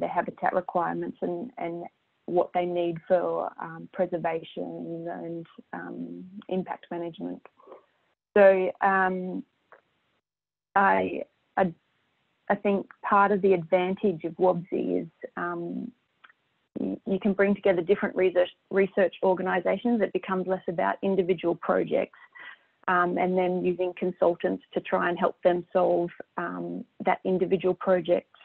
[SPEAKER 2] their habitat requirements and what they need for preservation and impact management. So I think part of the advantage of WABSI is you can bring together different research organisations. It becomes less about individual projects, and then using consultants to try and help them solve that individual project's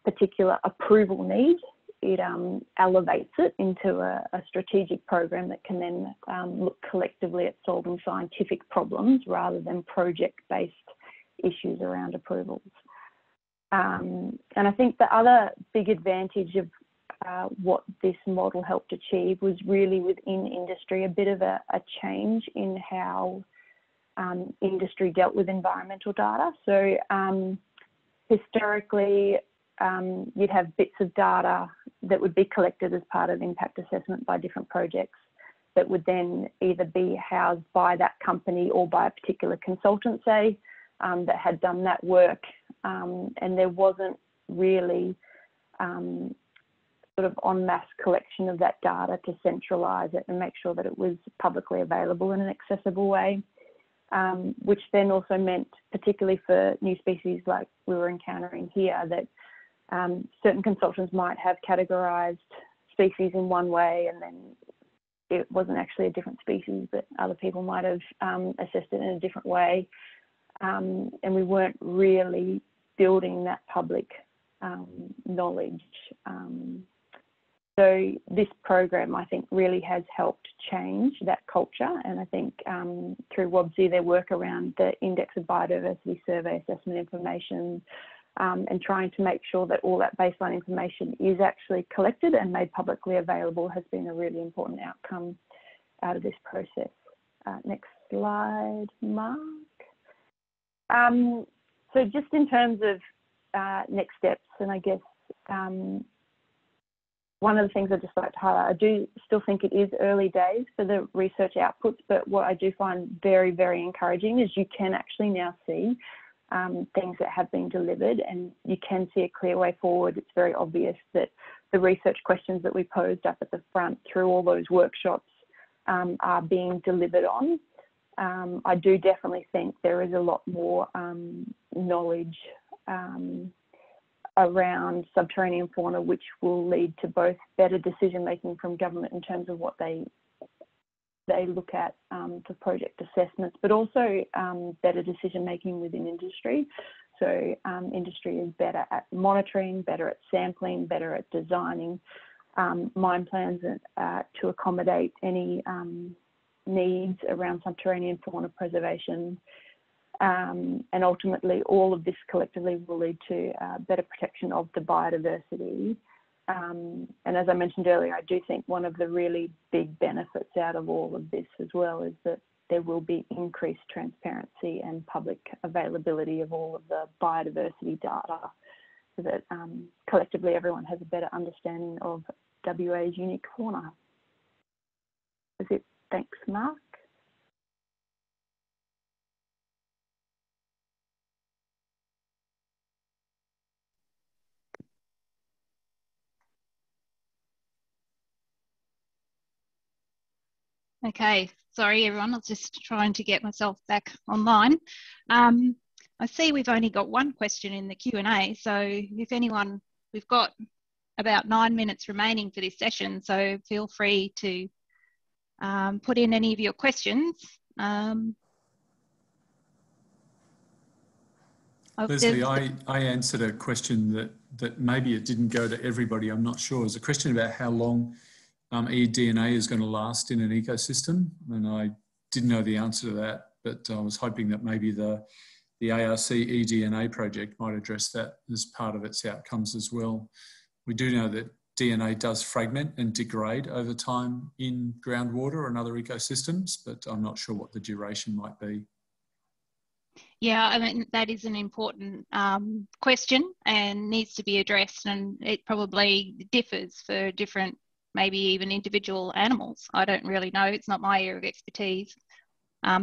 [SPEAKER 2] particular approval need. It elevates it into a strategic program that can then look collectively at solving scientific problems rather than project-based issues around approvals. And I think the other big advantage of what this model helped achieve was really within industry, a bit of a change in how industry dealt with environmental data. So historically, you'd have bits of data that would be collected as part of impact assessment by different projects that would then either be housed by that company or by a particular consultant, say, that had done that work. And there wasn't really sort of en masse collection of that data to centralise it and make sure that it was publicly available in an accessible way, which then also meant, particularly for new species like we were encountering here, that certain consultants might have categorised species in one way and then it wasn't actually a different species, but other people might have assessed it in a different way. And we weren't really building that public knowledge. So this program, I think, really has helped change that culture. And I think through WABSI, their work around the Index of Biodiversity Survey assessment information, and trying to make sure that all that baseline information is actually collected and made publicly available has been a really important outcome out of this process. Next slide, Mark. So just in terms of next steps, and I guess one of the things I'd just like to highlight, I do still think it is early days for the research outputs, but what I do find very, very encouraging is you can actually now see things that have been delivered, and you can see a clear way forward. It's very obvious that the research questions that we posed up at the front through all those workshops are being delivered on. I do definitely think there is a lot more knowledge around subterranean fauna, which will lead to both better decision making from government in terms of what they look at for project assessments, but also better decision making within industry. So industry is better at monitoring, better at sampling, better at designing mine plans to accommodate any needs around subterranean fauna preservation. And ultimately, all of this collectively will lead to better protection of the biodiversity. And as I mentioned earlier, I do think one of the really big benefits out of all of this as well is that there will be increased transparency and public availability of all of the biodiversity data, so that collectively everyone has a better understanding of WA's unique fauna. That's it. Thanks, Mark.
[SPEAKER 3] Okay, sorry everyone, I was just trying to get myself back online. I see we've only got one question in the Q&A, so if anyone, we've got about 9 minutes remaining for this session, so feel free to put in any of your questions.
[SPEAKER 1] Leslie, I answered a question that maybe it didn't go to everybody, I'm not sure. It's a question about how long eDNA is going to last in an ecosystem, and I didn't know the answer to that, but I was hoping that maybe the ARC eDNA project might address that as part of its outcomes as well. We do know that DNA does fragment and degrade over time in groundwater and other ecosystems, but I'm not sure what the duration might be.
[SPEAKER 3] Yeah, I mean, that is an important question and needs to be addressed, and it probably differs for different, maybe even individual animals. I don't really know, it's not my area of expertise.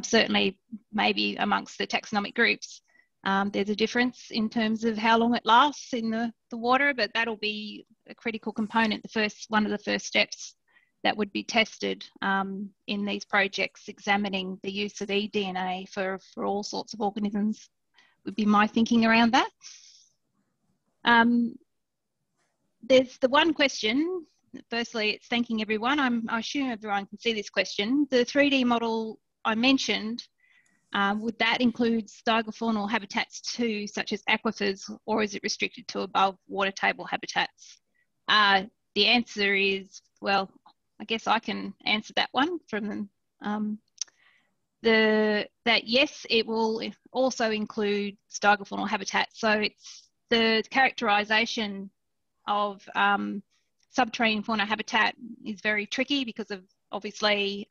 [SPEAKER 3] Certainly maybe amongst the taxonomic groups, there's a difference in terms of how long it lasts in the water, but that'll be a critical component, one of the first steps that would be tested in these projects, examining the use of eDNA for all sorts of organisms, would be my thinking around that. There's the one question. Firstly, it's thanking everyone. I assume everyone can see this question. The 3D model I mentioned, would that include stygofaunal habitats too, such as aquifers, or is it restricted to above water table habitats? The answer is, well, I guess I can answer that one from that yes, it will also include stygofaunal habitats. So it's the characterization of subterranean fauna habitat is very tricky because of obviously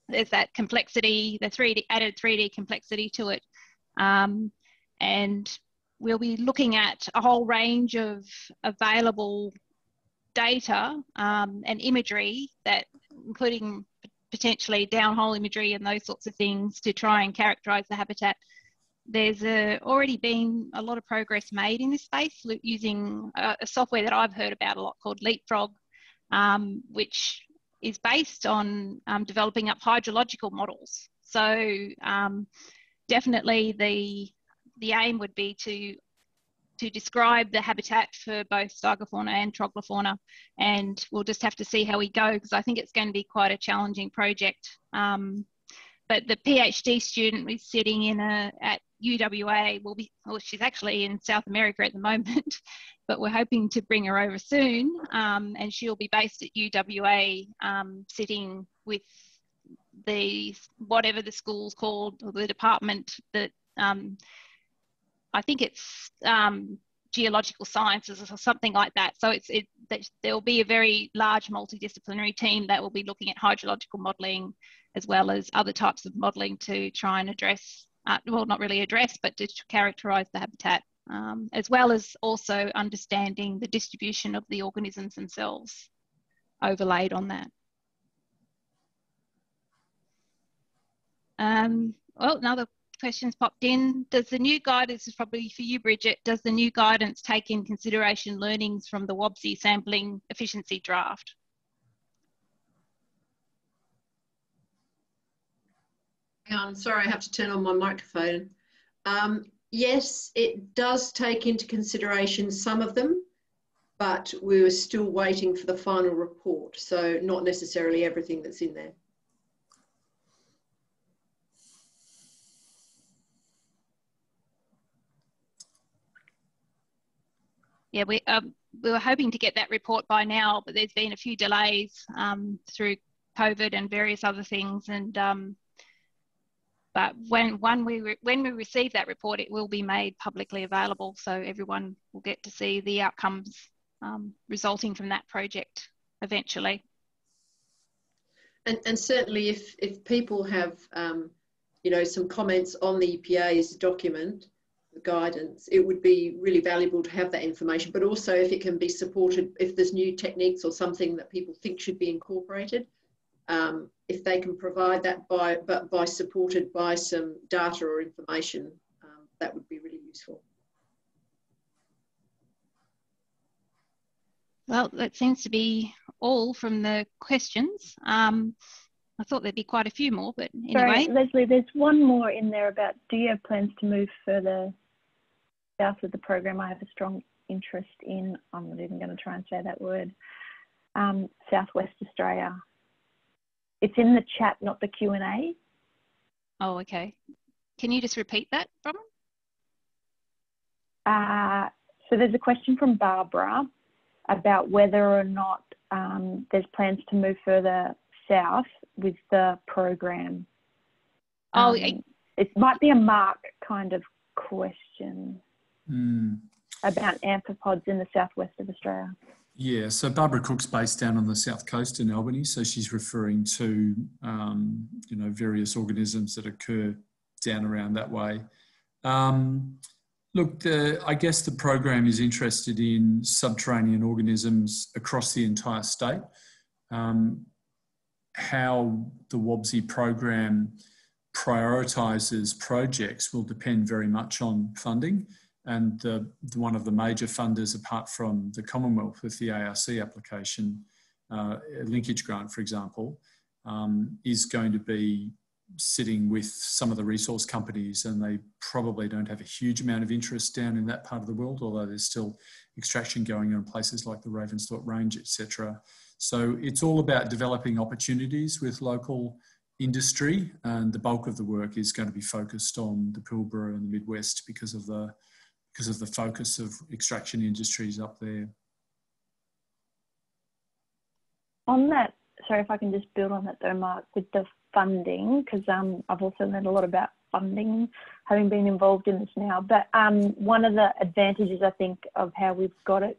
[SPEAKER 3] there's that complexity, the added 3D complexity to it. And we'll be looking at a whole range of available data and imagery, that including potentially downhole imagery and those sorts of things, to try and characterize the habitat. There's already been a lot of progress made in this space using a software that I've heard about a lot called Leapfrog, which is based on developing up hydrological models. So definitely the aim would be to to describe the habitat for both stygofauna and troglofauna, and we'll just have to see how we go, because I think it's going to be quite a challenging project. But the PhD student is sitting in at UWA, well, she's actually in South America at the moment, but we're hoping to bring her over soon, and she'll be based at UWA, sitting with whatever the school's called, or the department that, I think it's geological sciences or something like that. So there'll be a very large multidisciplinary team that will be looking at hydrological modelling as well as other types of modelling to try and address, well, not really address, but to characterise the habitat, as well as also understanding the distribution of the organisms themselves overlaid on that. Well, another question's popped in. Does the new guidance, this is probably for you, Bridget, does the new guidance take in consideration learnings from the WABSI sampling efficiency draft?
[SPEAKER 4] I'm sorry, I have to turn on my microphone. Yes, it does take into consideration some of them, but we were still waiting for the final report, so not necessarily everything that's in there.
[SPEAKER 3] Yeah, we were hoping to get that report by now, but there's been a few delays through COVID and various other things. And but when we receive that report, it will be made publicly available, so everyone will get to see the outcomes resulting from that project eventually.
[SPEAKER 4] And certainly, if people have you know, some comments on the EPA's document, the guidance, it would be really valuable to have that information, but also if it can be supported, if there's new techniques or something that people think should be incorporated, if they can provide that by supported by some data or information, that would be really useful.
[SPEAKER 3] Well, that seems to be all from the questions. I thought there'd be quite a few more, but anyway.
[SPEAKER 2] Sorry, Leslie, there's one more in there about, do you have plans to move further south of the program? I have a strong interest in, I'm not even going to try and say that word, Southwest Australia. It's in the chat, not the Q&A.
[SPEAKER 3] Oh, okay. Can you just repeat that, Bronwyn?
[SPEAKER 2] So there's a question from Barbara about whether or not there's plans to move further south with the program. It might be a Mark kind of question about amphipods in the southwest of Australia.
[SPEAKER 1] Yeah, so Barbara Cook's based down on the south coast in Albany, so she's referring to you know, various organisms that occur down around that way. Look, I guess the program is interested in subterranean organisms across the entire state. How the WABSI program prioritises projects will depend very much on funding. And one of the major funders, apart from the Commonwealth with the ARC application, linkage grant, for example, is going to be sitting with some of the resource companies, and they probably don't have a huge amount of interest down in that part of the world, although there's still extraction going on in places like the Ravensthorpe Range, etc. So it's all about developing opportunities with local industry, and the bulk of the work is going to be focused on the Pilbara and the Midwest because of the focus of extraction industries up there.
[SPEAKER 2] On that, sorry if I can just build on that though, Mark, with the funding, because I've also learned a lot about funding having been involved in this now. But one of the advantages, I think, of how we've got it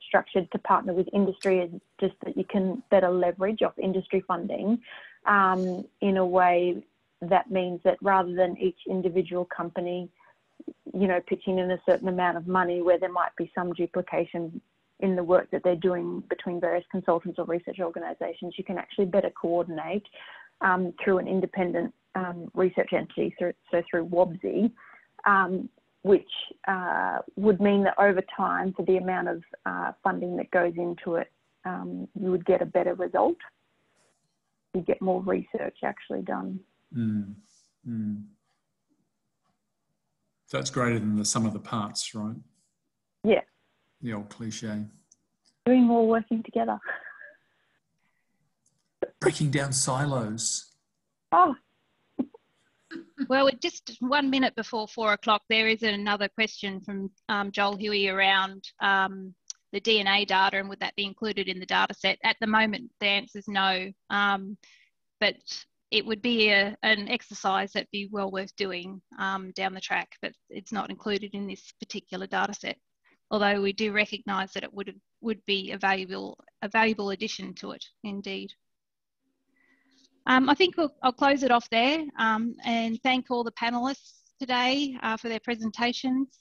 [SPEAKER 2] structured to partner with industry is just that you can better leverage off industry funding in a way that means that rather than each individual company, you know, pitching in a certain amount of money where there might be some duplication in the work that they're doing between various consultants or research organisations, you can actually better coordinate through an independent research entity, so through WABSI, which would mean that over time, for the amount of funding that goes into it, you would get a better result. You get more research actually done.
[SPEAKER 1] So it's greater than the sum of the parts, right?
[SPEAKER 2] Yeah.
[SPEAKER 1] The old cliche.
[SPEAKER 2] Doing more, working together.
[SPEAKER 1] Breaking down silos.
[SPEAKER 2] Oh.
[SPEAKER 3] Well, just 1 minute before 4 o'clock, there is another question from Joel Huey around the DNA data and would that be included in the data set? At the moment, the answer is no, but it would be an exercise that'd be well worth doing down the track, but it's not included in this particular data set. Although we do recognise that it would be a valuable addition to it, indeed. I think I'll close it off there and thank all the panellists today for their presentations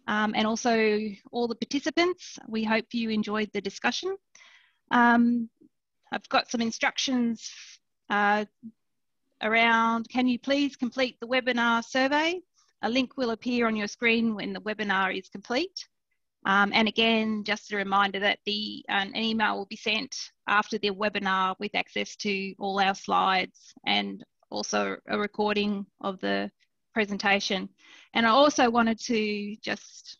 [SPEAKER 3] and also all the participants. We hope you enjoyed the discussion. I've got some instructions around, can you please complete the webinar survey? A link will appear on your screen when the webinar is complete. And again, just a reminder that an email will be sent after the webinar with access to all our slides and also a recording of the presentation. And I also wanted to just,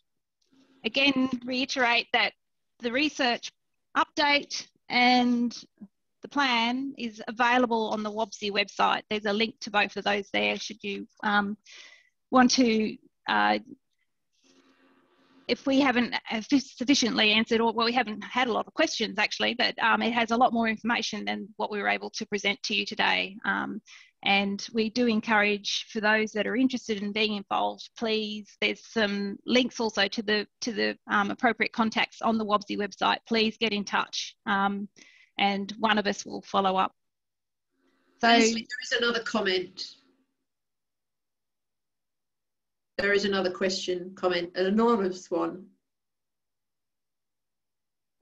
[SPEAKER 3] again, reiterate that the research update and the plan is available on the WABSI website. There's a link to both of those there should you want to if we haven't sufficiently answered, or well, we haven't had a lot of questions actually, but it has a lot more information than what we were able to present to you today. And we do encourage, for those that are interested in being involved, please, there's some links also to the appropriate contacts on the WABSI website. Please get in touch and one of us will follow up. So
[SPEAKER 4] Leslie, there is another comment. There is another comment, an anonymous one.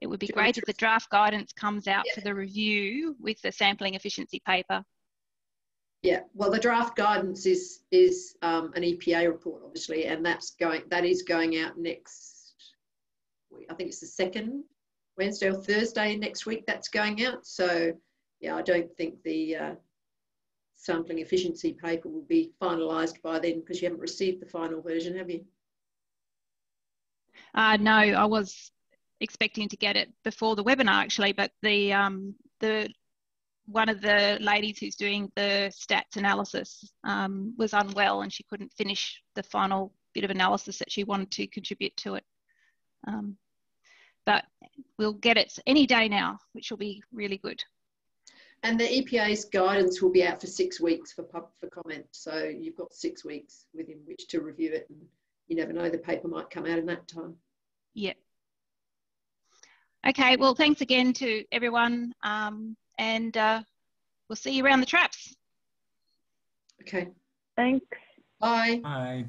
[SPEAKER 3] It would be great if the draft guidance comes out for the review with the sampling efficiency paper.
[SPEAKER 4] Yeah, well, the draft guidance is an EPA report, obviously, and that is going out next week. I think it's the second Wednesday or Thursday next week that's going out. So, yeah, I don't think the sampling efficiency paper will be finalised by then because you haven't received the final version, have you?
[SPEAKER 3] No, I was expecting to get it before the webinar actually, but the one of the ladies who's doing the stats analysis was unwell and she couldn't finish the final bit of analysis that she wanted to contribute to it. But we'll get it any day now, which will be really good.
[SPEAKER 4] And the EPA's guidance will be out for 6 weeks for comment. So you've got 6 weeks within which to review it, and you never know, the paper might come out in that time.
[SPEAKER 3] Yeah. Okay, well, thanks again to everyone, and we'll see you around the traps.
[SPEAKER 4] Okay.
[SPEAKER 2] Thanks.
[SPEAKER 4] Bye.
[SPEAKER 1] Bye.